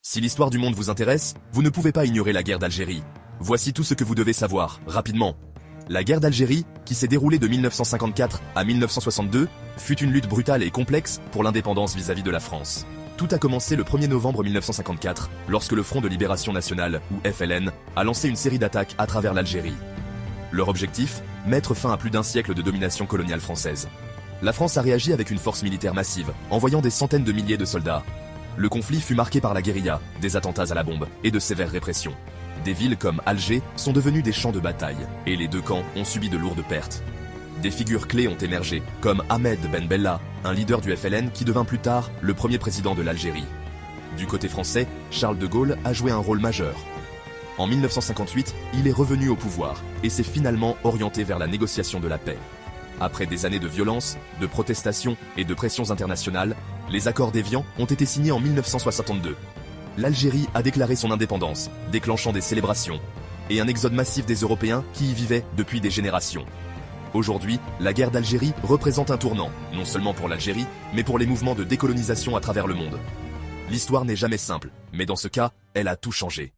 Si l'histoire du monde vous intéresse, vous ne pouvez pas ignorer la guerre d'Algérie. Voici tout ce que vous devez savoir, rapidement. La guerre d'Algérie, qui s'est déroulée de 1954 à 1962, fut une lutte brutale et complexe pour l'indépendance vis-à-vis de la France. Tout a commencé le 1er novembre 1954, lorsque le Front de Libération Nationale, ou FLN, a lancé une série d'attaques à travers l'Algérie. Leur objectif, mettre fin à plus d'un siècle de domination coloniale française. La France a réagi avec une force militaire massive, envoyant des centaines de milliers de soldats. Le conflit fut marqué par la guérilla, des attentats à la bombe et de sévères répressions. Des villes comme Alger sont devenues des champs de bataille, et les deux camps ont subi de lourdes pertes. Des figures clés ont émergé, comme Ahmed Ben Bella, un leader du FLN qui devint plus tard le premier président de l'Algérie. Du côté français, Charles de Gaulle a joué un rôle majeur. En 1958, il est revenu au pouvoir, et s'est finalement orienté vers la négociation de la paix. Après des années de violence, de protestations et de pressions internationales, les accords d'Évian ont été signés en 1962. L'Algérie a déclaré son indépendance, déclenchant des célébrations, et un exode massif des Européens qui y vivaient depuis des générations. Aujourd'hui, la guerre d'Algérie représente un tournant, non seulement pour l'Algérie, mais pour les mouvements de décolonisation à travers le monde. L'histoire n'est jamais simple, mais dans ce cas, elle a tout changé.